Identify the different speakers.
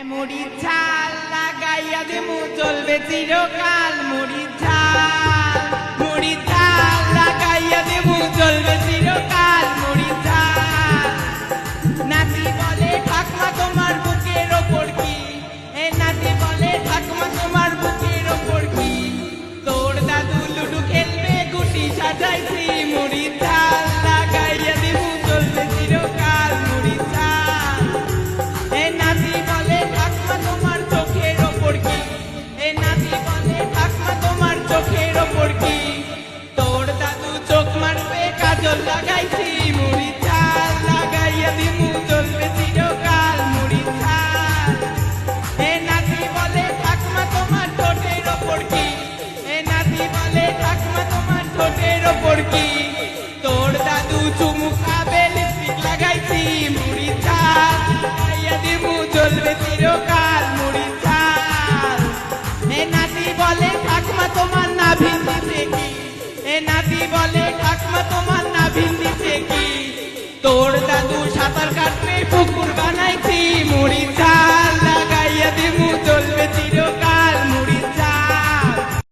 Speaker 1: মুড়ির ঝাল লাগাইয়া দেবো চলবে চিরকাল। মুড়ির ঝাল লাগাইয়া দেবো চলবে চিরকাল। মুড়ির ঝাল নাতি বলে ঠাকমা তোমার বুকের ওপর কি, এ নাতি বলে ঠাকমা তোমার বুকের ওপর কি, তোর দাদু লুডু খেলবে গুটি সাজাইছি। মুড়ির ঝাল লাগাইয়া দেবো চলবে চিরকাল। মুড়ির ঝাল এ নাতি বলে ঠাকমা তোমার চোখের ওপর কি, এ নাতি বলে ঠাকমা তোমার চোখের ওপর কি, তোর দাদু চোখ মারবে কাজল লাগাইছি। মুড়ির ঝাল লাগাইয়া দিমু চলবে চিরকাল। মুড়ির ঝাল এ নাতি বলে ঠাকমা তোমার ঠোঁটের ওপর কি, এ নাতি বলে ঠাকমা তোমার ঠোঁটের ওপর কি, তোর দাদু চুমু খাবে লিপস্টিক লাগাইছি। মুড়ির ঝাল লাগাইয়া দিমু চলবে চিরকাল। মুড়ির ঝাল এ নাতি বলে ঠাকমা তোমার নাভিন দিছে কি, এ নাতি বলে ঠাকমা তোমার নাভিন দিছে কি, তোর দাদু সাঁতার কাটবে পুকুর বানাই